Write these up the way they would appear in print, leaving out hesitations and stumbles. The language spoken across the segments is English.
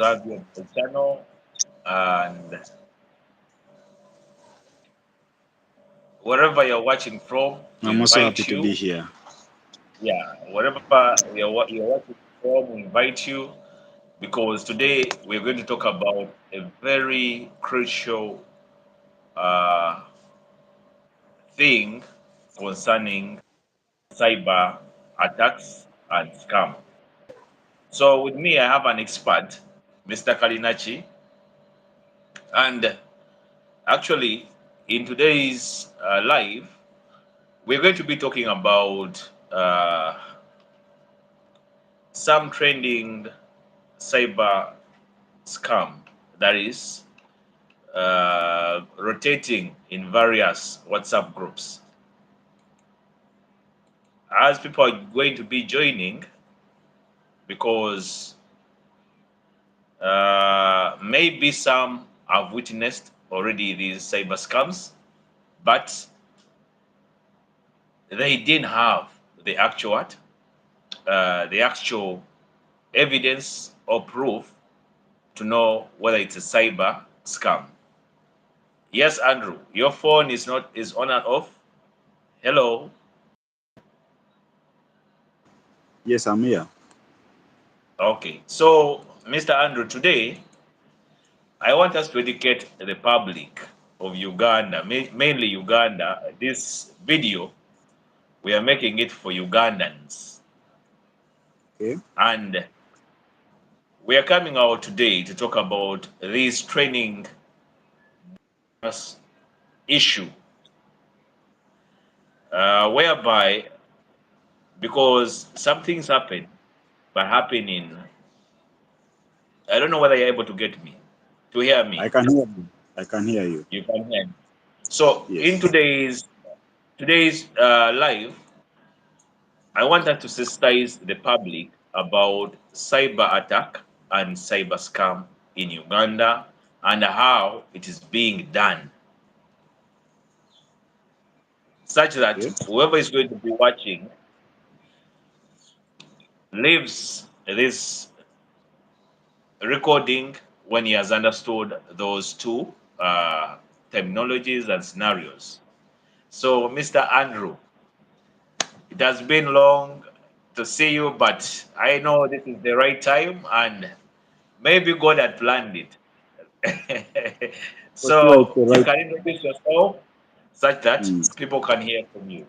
Subscribe to the channel, and wherever you're watching from, we I'm also happy invite to be you. here. Yeah, wherever you're watching from, we invite you because today we're going to talk about a very crucial uh, thing concerning cyber attacks and scam. So with me, I have an expert, Mr. Kalinachi, and actually, in today's live, we're going to be talking about some trending cyber scam that is rotating in various WhatsApp groups. As people are going to be joining, because maybe some have witnessed already these cyber scams, but they didn't have the actual evidence or proof to know whether it's a cyber scam. Yes, Andrew, your phone is on and off. Hello. Yes, I'm here. Okay. So, Mr. Andrew, today I want us to educate the public of Uganda, mainly Uganda. This video we are making it for Ugandans, Okay. and we are coming out today to talk about this training issue, whereby because some things happen, but happen in I don't know whether you're able to get me, to hear I me. can hear you. I can hear you. You can hear me. So in Yes. today's live, I want us to sensitize the public about cyber attack and cyber scam in Uganda and how it is being done, such that Okay. whoever is going to be watching leaves this recording when he has understood those two terminologies and scenarios. So, Mr. Andrew, it has been long to see you, but I know this is the right time and maybe God had planned it. For sure, it's So, the you right. can introduce yourself such that Mm. people can hear from you.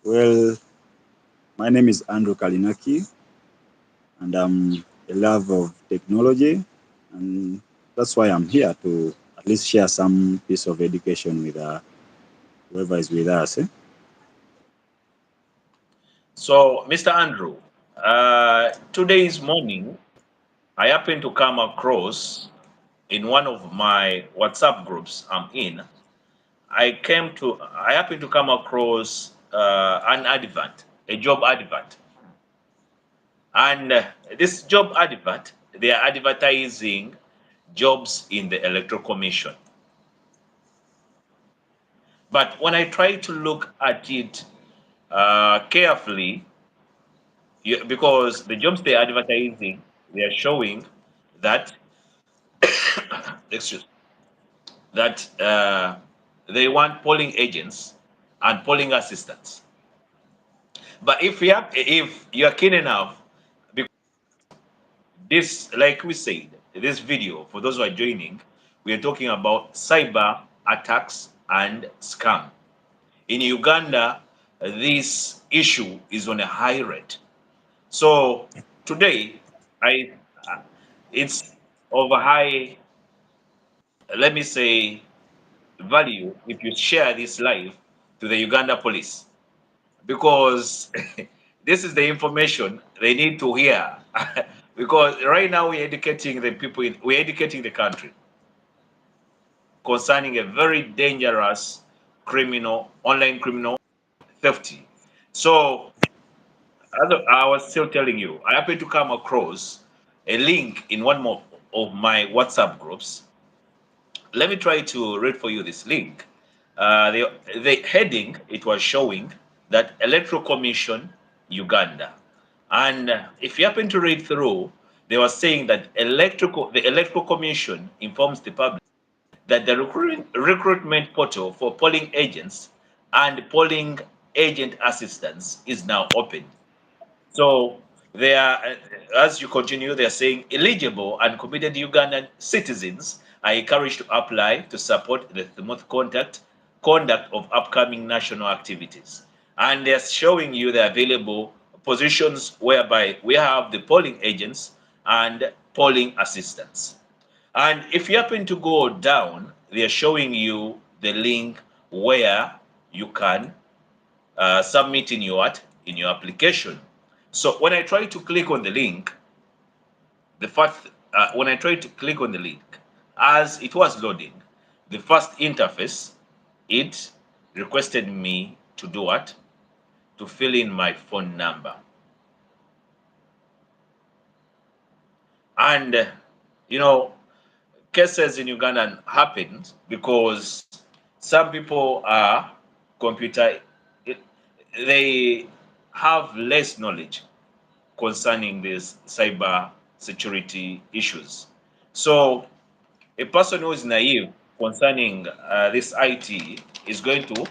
Well, my name is Andrew Kalinaki, and I'm a lover of technology, and that's why I'm here to at least share some piece of education with whoever is with us. So, Mr. Andrew, today's morning, I happened to come across in one of my WhatsApp groups I'm in. I happened to come across an advert, a job advert, and this job advert, they are advertising jobs in the electoral commission. But when I try to look at it carefully, because the jobs they're advertising, they are showing that excuse that they want polling agents and polling assistants. But if you're keen enough, because this, like we said, this video for those who are joining, we are talking about cyber attacks and scam. In Uganda, this issue is on a high rate. So today, I it's of a high, let me say, value if you share this live to the Uganda police because this is the information they need to hear. Because right now we're educating the people, we're educating the country concerning a very dangerous online criminal theft. So, as I was still telling you, I happened to come across a link in one more of my WhatsApp groups. Let me try to read for you this link. The heading, it was showing that Electoral Commission Uganda. And if you happen to read through, they were saying that the Electoral Commission informs the public that the recruitment portal for polling agents and polling agent assistants is now open. So they are, as you continue, they are saying eligible and committed Ugandan citizens are encouraged to apply to support the smooth conduct of upcoming national activities. And they're showing you the available positions whereby we have the polling agents and polling assistants. And if you happen to go down, they're showing you the link where you can submit in your application. So when I try to click on the link, when I tried to click on the link, as it was loading, the first interface, it requested me to do what? To fill in my phone number. And, cases in Uganda happen because some people are they have less knowledge concerning these cyber security issues. So a person who is naive concerning this IT is going to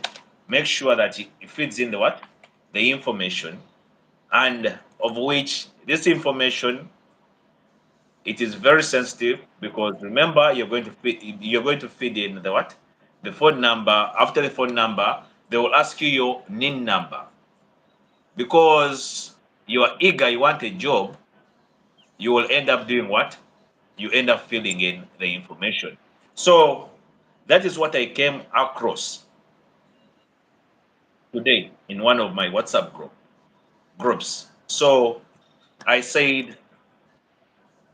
make sure that he feeds in the information, and of which this information, it is very sensitive, because remember, you're going to feed in the phone number. After the phone number, they will ask you your NIN number, because you are eager, you want a job. You will end up doing what? You end up filling in the information. So that is what I came across today in one of my WhatsApp groups. So I said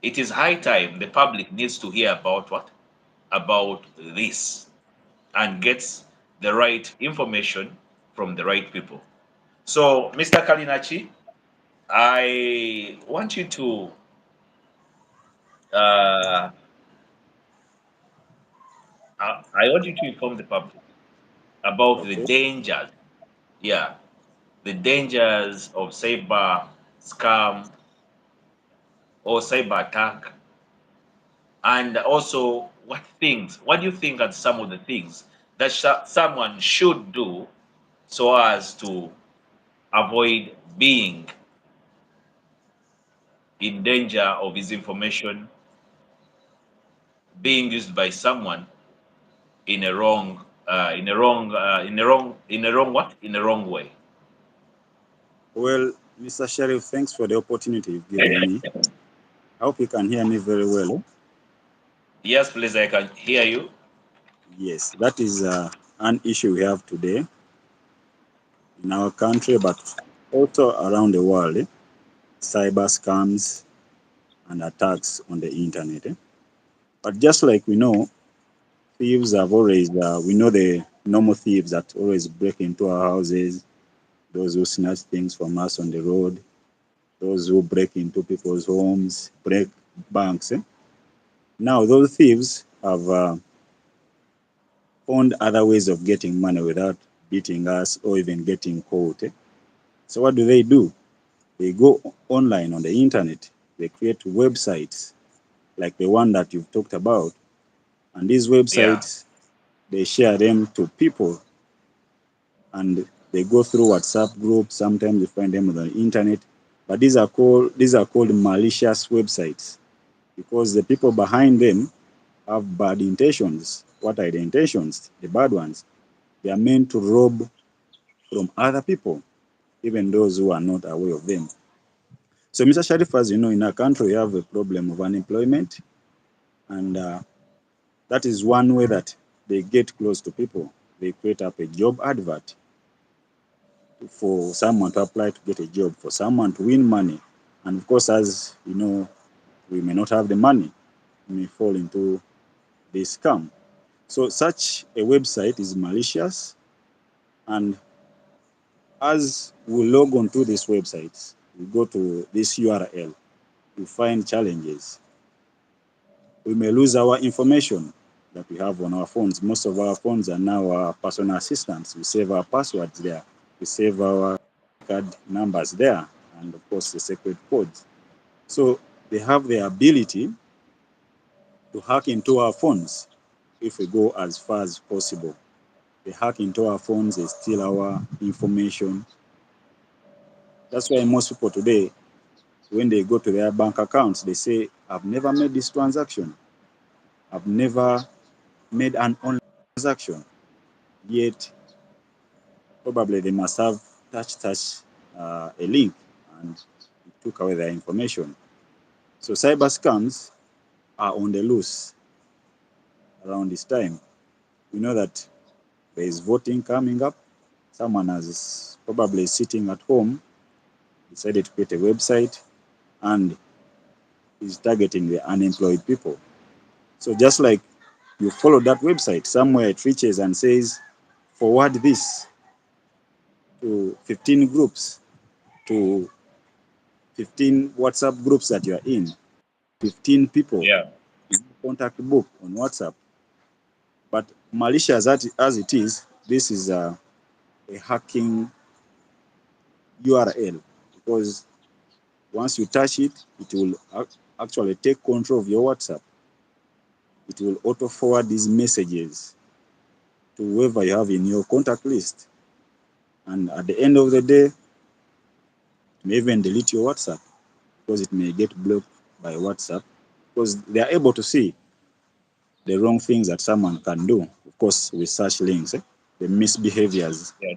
it is high time the public needs to hear about this, and gets the right information from the right people. So, Mr. 𝗙𝗵𝘁, I want you to uh, I want you to inform the public about the Okay. dangers, yeah, the dangers of cyber scam or cyber attack, and also what do you think are some of the things that someone should do so as to avoid being in danger of his information being used by someone in a wrong in a wrong way. Well, Mr. Sheriff, thanks for the opportunity you've given me. I hope you can hear me very well. Yes, please, I can hear you. Yes, that is an issue we have today in our country, but also around the world. Cyber scams and attacks on the internet. But just like we know, thieves have always, we know the normal thieves that always break into our houses, those who snatch things from us on the road, those who break into people's homes, break banks. Now, those thieves have found other ways of getting money without beating us or even getting caught. So what do? They go online on the internet. They create websites like the one that you've talked about. And these Yeah, websites, they share them to people. And they go through WhatsApp groups. Sometimes you find them on the internet. But these are called malicious websites, because the people behind them have bad intentions. What are the intentions? The bad ones. They are meant to rob from other people, even those who are not aware of them. So, Mr. Sharif, as you know, in our country, we have a problem of unemployment, and that is one way that they get close to people. They create up a job advert for someone to apply to get a job, for someone to win money. And of course, as you know, we may not have the money, we may fall into this scam. So such a website is malicious, and as we log on to these websites, we go to this URL, we find challenges. We may lose our information that we have on our phones. Most of our phones are now our personal assistants. We save our passwords there. We save our card numbers there, and of course the secret codes. So they have the ability to hack into our phones if we go as far as possible. They hack into our phones, they steal our information. That's why most people today, when they go to their bank accounts, they say, I've never made this transaction. I've never made an online transaction. Yet, probably they must have touched a link and it took away their information. So cyber scams are on the loose around this time. We know that there is voting coming up. Someone is probably sitting at home, decided to create a website, and is targeting the unemployed people. So just like you follow that website, somewhere it reaches and says, forward this to 15 groups, to 15 WhatsApp groups that you are in, 15 people, Yeah. contact book on WhatsApp. But malicious as it is, this is a hacking URL, because once you touch it, it will actually take control of your WhatsApp. It will auto forward these messages to whoever you have in your contact list. And at the end of the day, it may even delete your WhatsApp because it may get blocked by WhatsApp, because they are able to see the wrong things that someone can do, of course, with such links, the misbehaviors. Yeah.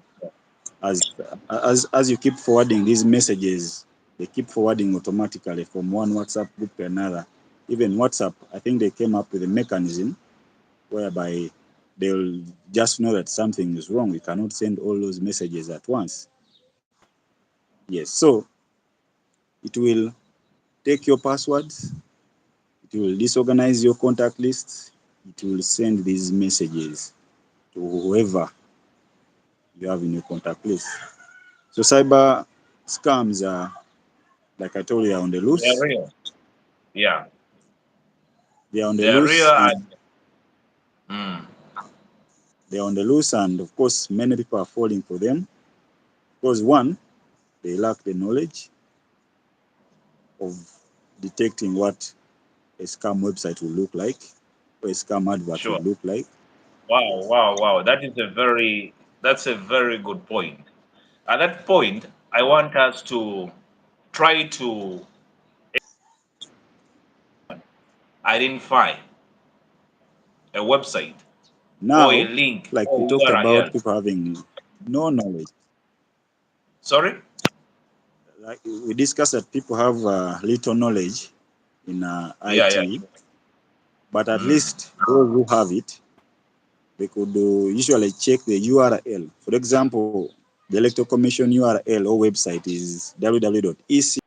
As you keep forwarding these messages, they keep forwarding automatically from one WhatsApp group to another. Even WhatsApp, I think they came up with a mechanism whereby they'll just know that something is wrong. We cannot send all those messages at once. Yes, so it will take your passwords, it will disorganize your contact lists, it will send these messages to whoever you have in your contact list. So cyber scams are, like I told you, are on the They are loose. real. Yeah. They are on the They are real loose, and and mm, they are on the loose, and of course, many people are falling for them because one, they lack the knowledge of detecting what a scam website will look like, or a scam advert will sure. look like. Wow, wow, wow. That's a very good point. At that point, I want us to try to identify a website or a Now, link like we or talked about URL. people having no knowledge, Sorry? like we discussed that people have little knowledge in Yeah, yeah. IT, but at Mm. least those who have it, they could usually check the URL. For example, the Electoral Commission URL or website is www.ec.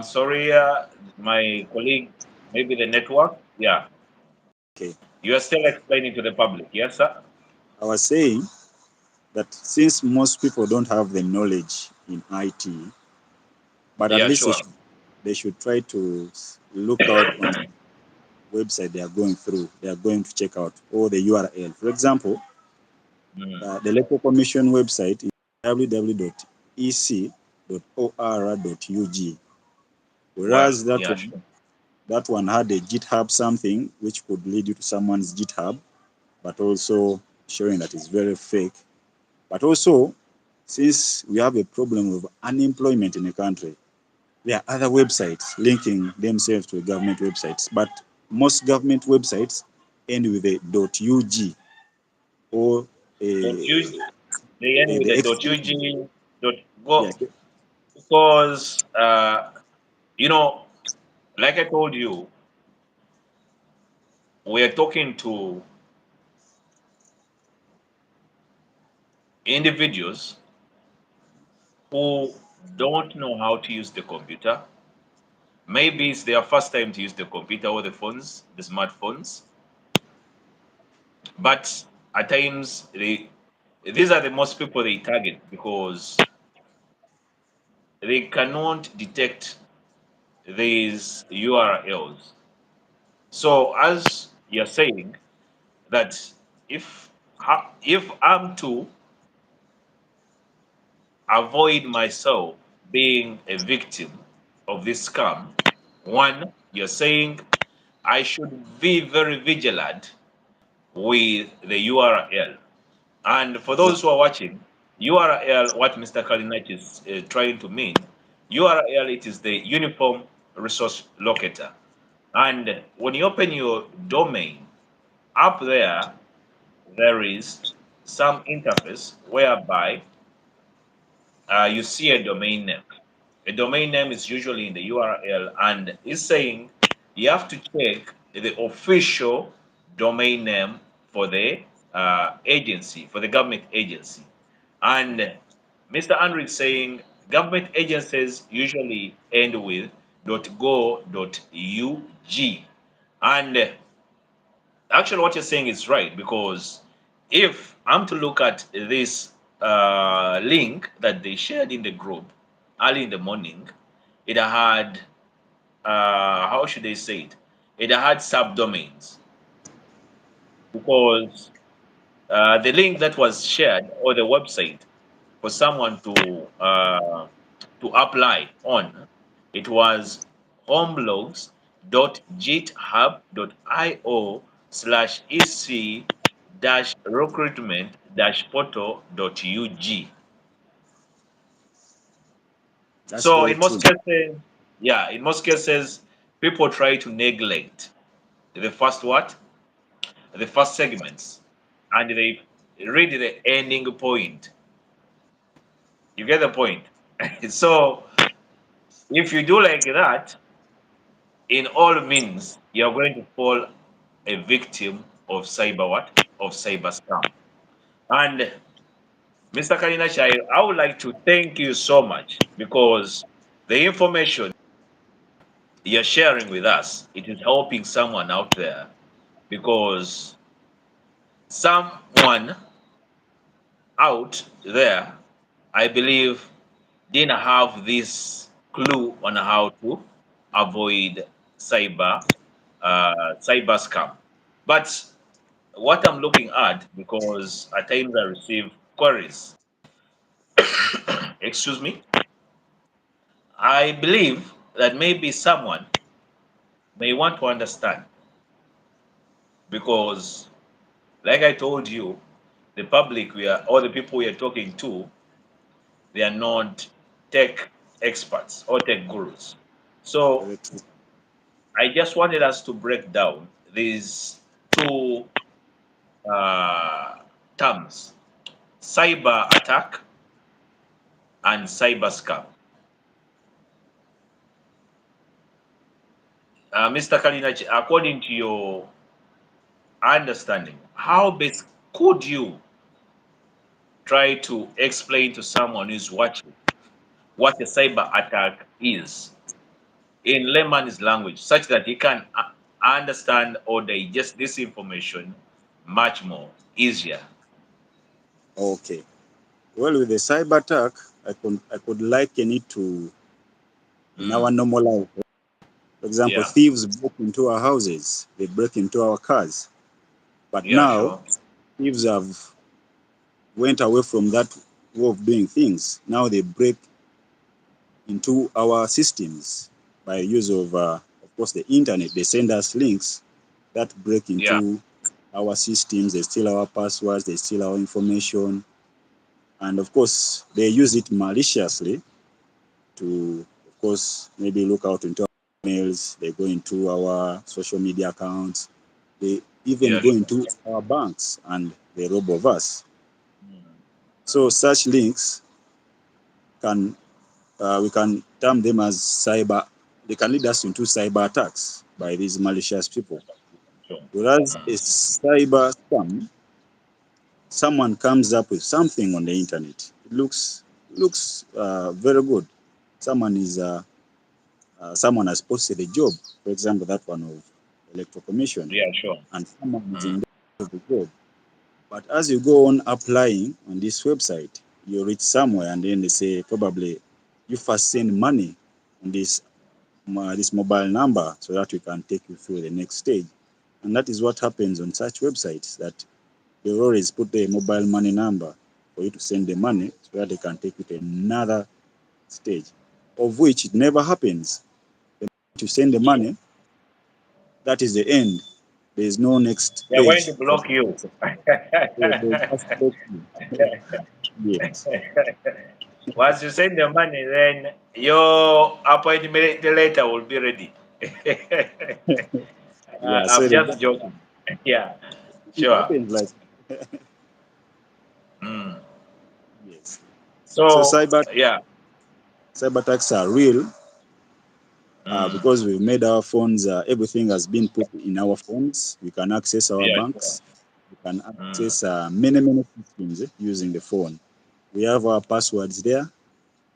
Sorry, my colleague, maybe the network. Yeah. Okay. You are still explaining to the public. Yes, sir? I was saying that since most people don't have the knowledge in IT, but at Yeah, least sure. they should try to look out on the website they are going through, they are going to check out, or the URL. For example, Mm. the Electoral Commission website is www.ec.or.ug, Well, whereas yeah, sure. that one had a GitHub something which could lead you to someone's GitHub, but also showing that it's very fake. But also, since we have a problem of unemployment in the country, there are other websites linking themselves to government websites, but most government websites end with a .ug or Dot a, U, they end with the a dot extension. UG dot Yeah, go because you know, like I told you, we are talking to individuals who don't know how to use the computer. Maybe it's their first time to use the computer or the phones, the smartphones. But at times, these are the most people they target because they cannot detect these URLs. So as you're saying that if I'm to avoid myself being a victim of this scam, one, you're saying I should be very vigilant with the URL. And for Yeah, those who are watching, URL, what Mr. Kalinach is trying to mean, URL, it is the Uniform Resource Locator. And when you open your domain, up there is some interface whereby you see a domain name. A domain name is usually in the URL, and it's saying you have to check the official domain name for the agency, for the government agency. And Mr. Andrew is saying government agencies usually end with .go.ug. And actually, what you're saying is right, because if I'm to look at this link that they shared in the group early in the morning, it had, how should they say it? It had subdomains, because the link that was shared, or the website for someone to apply on, it was homeblogs.github.io/ec recruitment portal.ug. that's So very in true. most cases, yeah, in most cases, people try to neglect the first what? The first segments, and they read the ending point. You get the point? So if you do like that, in all means, you're going to fall a victim of cyber what? Of cyber scam. And Mr. Kalinachi, I would like to thank you so much, because the information you're sharing with us, it is helping someone out there, because someone out there, I believe, didn't have this clue on how to avoid cyber cyber scam. But what I'm looking at, because at times I receive queries, excuse me, I believe that maybe someone may want to understand, because like I told you, the public we are, or the people we are talking to, they are not tech experts or tech gurus. So Very true. I just wanted us to break down these two uh, terms: cyber attack and cyber scam. Mr. Kalinachi, according to your understanding, how best could you try to explain to someone who's watching what a cyber attack is in layman's language, such that he can understand or digest this information much more easier? Okay. Well, with the cyber attack, I could liken it to in Mm, our normal life. For example, yeah, thieves break into our houses, they break into our cars. But yeah, now sure. thieves have went away from that way of doing things. Now they break into our systems by use of course, the internet. They send us links that break Yeah, into our systems. They steal our passwords. They steal our information, and of course, they use it maliciously to, of course, maybe look out into our mails. They go into our social media accounts. They even yeah, go sure. into our banks and they rob of us. Mm, So such links can we can term them as cyber. They can lead us into cyber attacks by these malicious people. sure. Whereas a Mm, cyber scam, someone comes up with something on the internet. It looks very good. Someone is someone has posted a job, for example, that one of electoral commission, yeah, sure. and someone is Mm, in the job. But as you go on applying on this website, you reach somewhere and then they say probably you first send money on this mobile number so that we can take you through the next stage. And that is what happens on such websites, that they always put the mobile money number for you to send the money so that they can take you to another stage, of which it never happens. To send the money, that is the end. There is no next They're going page. to block you. They just block you. Yes. Once you send the money, then your appointment letter will be ready. Yeah. So I'm just joking. Yeah, it sure. happens like Mm. yes. So So, yeah. cyber attacks are real Mm. because we've made our phones. Everything has been put in our phones. We can access our Yeah, sure. banks. We can Mm. access many systems using the phone. We have our passwords there,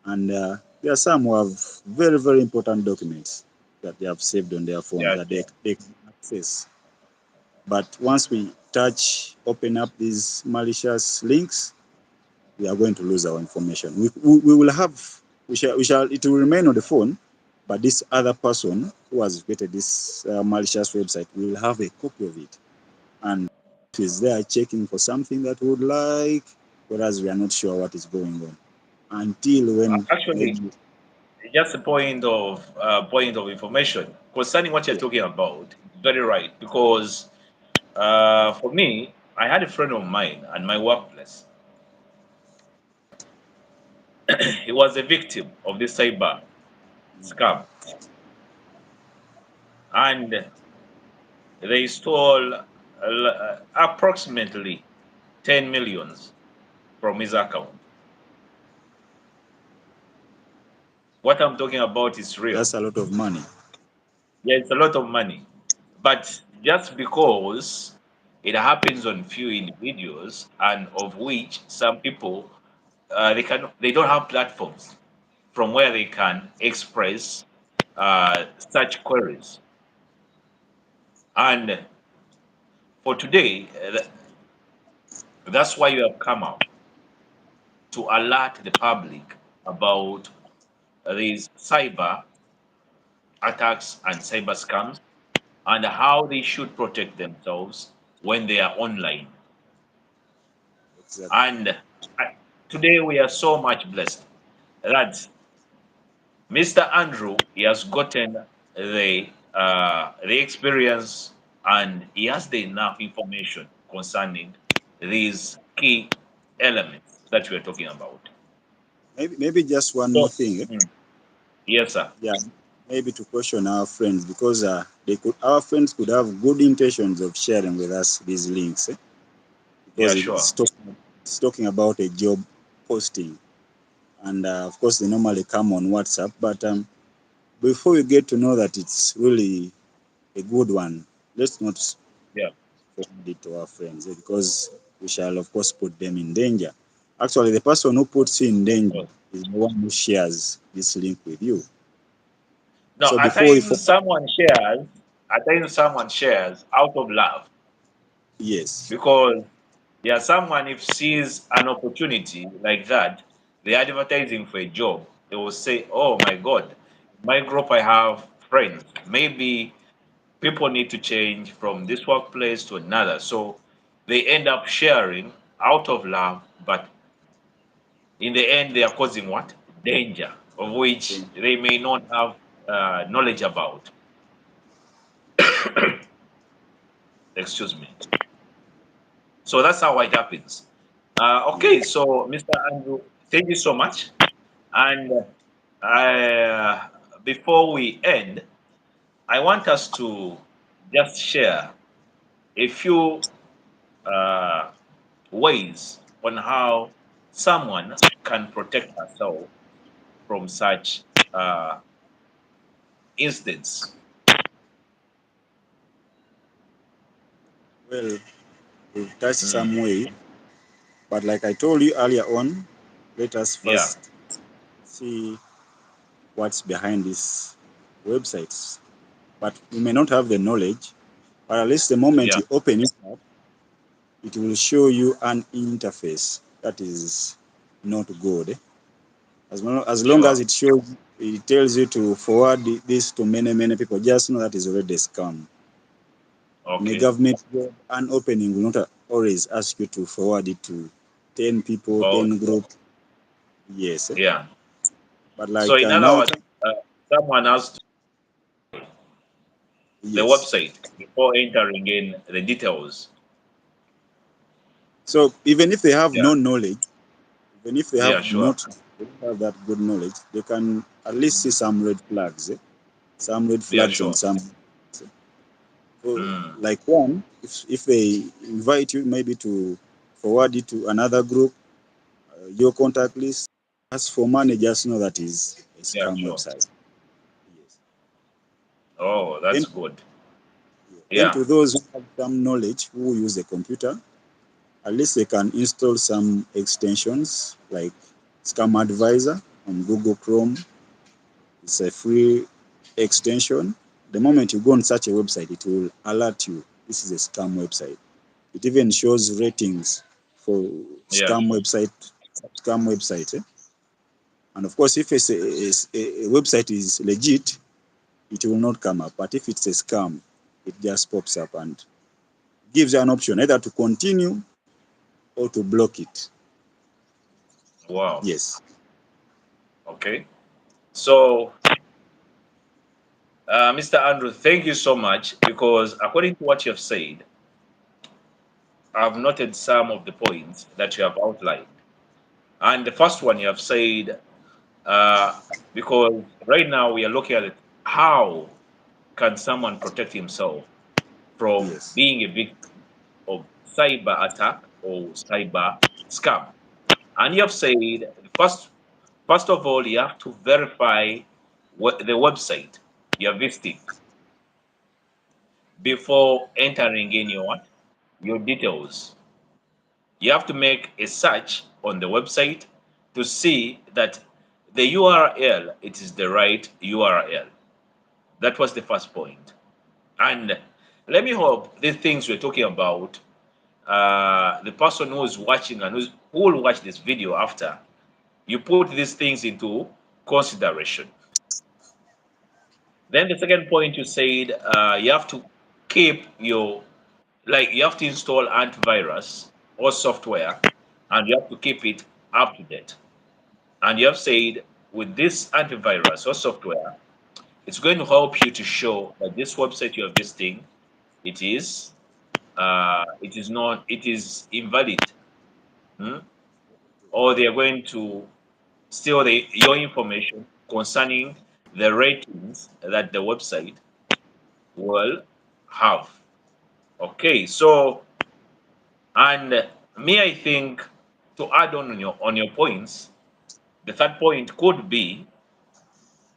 and there are some who have very important documents that they have saved on their phones Yeah, that sure. they can access. But once we open up these malicious links, we are going to lose our information. We will have, it will remain on the phone, but this other person who has created this malicious website will have a copy of it. And it is there checking for something that we would like, whereas we are not sure what is going on. Until when Actually, maybe, just a point of information concerning what you're yeah, talking about. Very right, because for me, I had a friend of mine at my workplace. He was a victim of this cyber scam, and they stole approximately 10 millions from his account. What I'm talking about is real. that's a lot of money. Yeah, it's a lot of money. But just because it happens on few individuals, and of which some people they don't have platforms from where they can express such queries. And for today, that's why you have come out to alert the public about these cyber attacks and cyber scams and how they should protect themselves when they are online. Exactly. And today we are so much blessed that Mr. Andrew he has gotten the experience and he has the enough information concerning these key elements that we are talking about. Maybe just one more So, thing. mm, yes, sir. Yeah, maybe to question our friends, because our friends could have good intentions of sharing with us these links, because Yeah, sure. it's talking about a job posting, and of course they normally come on WhatsApp. But before we get to know that it's really a good one, let's not Yeah, forward it to our friends, because we shall of course put them in danger. Actually, the person who puts you in of danger course. is the one who shares this link with you. No, So at before we times someone shares, out of love yes, because yeah, someone if sees an opportunity like that, they're advertising for a job, they will say, "Oh my God, my group I have friends. Maybe people need to change from this workplace to another." So they end up sharing out of love, but in the end, they are causing what? Danger, of which they may not have knowledge about. Excuse me. So that's how it happens. Okay, so Mr. Andrew, thank you so much. And before we end, I want us to just share a few uh, ways on how someone can protect herself from such incidents. well, we've touched Mm, some way, but like I told you earlier on, let us yeah, first see what's behind these websites. But you may not have the knowledge, but at least the moment yeah, you open it up, it will show you an interface that is not good. As long as sure. it shows, it tells you to forward this to many people, just know that is already a scam. In a Okay. government job, an opening will not always ask you to forward it to 10 people, Oh, 10 groups. Yes. yeah. But So like in other now, words, someone has to the yes. website before entering in the details. So even if they have Yeah. no knowledge, even if they Yeah. have Sure. not they don't have that good knowledge, they can at least see some red flags. Some red Yeah. flags on Sure. some. So, Mm. like one, if they invite you maybe to forward it to another group, your contact list, ask for money, just know that is a Yeah. scam Sure. website. Yes. Oh, Then, that's good. then Yeah. to those who have some knowledge who use a computer, at least they can install some extensions like Scam Advisor on Google Chrome. It's a free extension. The moment you go on such a website, it will alert you. This is a scam website. It even shows ratings for Yeah. scam websites. And of course, if a website is legit, it will not come up. But if it's a scam, it just pops up and gives you an option either to continue or to block it. Wow. Yes. Okay. So, Mr. Andrew, thank you so much because according to what you have said, I've noted some of the points that you have outlined. And the first one you have said, because right now we are looking at it, how can someone protect himself from Yes. being a victim of cyber attack or cyber scam? And you have said, first of all, you have to verify the website you're visiting before entering in your details. You have to make a search on the website to see that the URL, it is the right URL. That was the first point. And let me hope these things we're talking about, the person who's watching and who will watch this video after, you put these things into consideration. Then the second point you said, you have to keep you have to install antivirus or software, and you have to keep it up to date. And you have said with this antivirus or software, it's going to help you to show that this website you are visiting, it is it is invalid, hmm? Or they are going to steal your information concerning the ratings that the website will have. Okay, so and me, I think to add on your points, the third point could be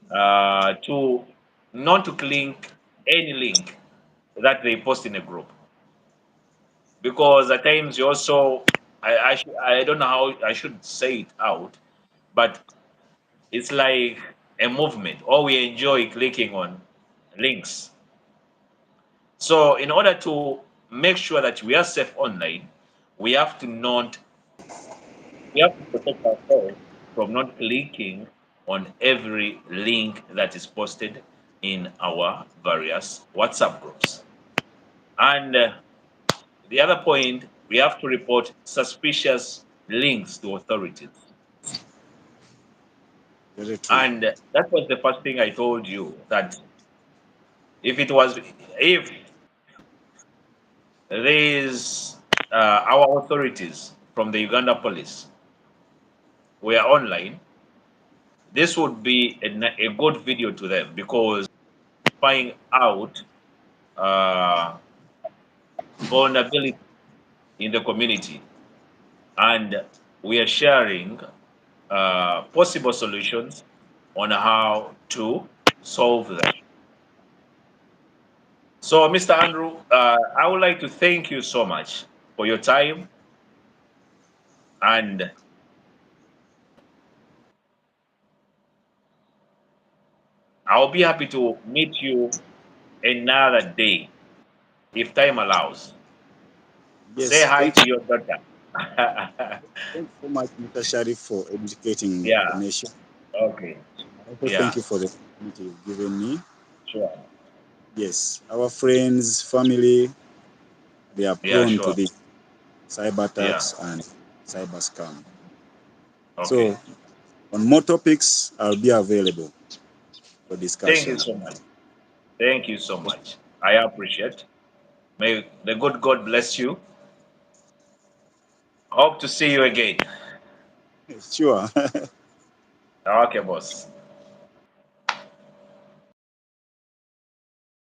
to not to click any link that they post in a group, because at times you also I don't know how I should say it out, but it's like a movement, or we enjoy clicking on links. So in order to make sure that we are safe online, we have to not we have to protect ourselves from not clicking on every link that is posted in our various WhatsApp groups. And the other point, we have to report suspicious links to authorities. Very true. And that was the first thing I told you, that if it was, if these our authorities from the Uganda police were online, this would be a good video to them, because find out uh, vulnerability in the community, and we are sharing possible solutions on how to solve them. So, Mr. Andrew, I would like to thank you so much for your time, and I'll be happy to meet you another day if time allows. Say Yes. hi to your daughter. Thank you so much, Mr. Sharif, for educating the Yeah. nation. Okay. I also thank Yeah. you for the opportunity you've given me. Sure. Yes, our friends, family, they are Yeah, prone to sure. the cyber Yeah. attacks and cyber scam. Okay. So on more topics, I'll be available for Thank you discussion. so much. Thank you so much. I appreciate. May the good God bless you. Hope to see you again. Sure. Okay, boss.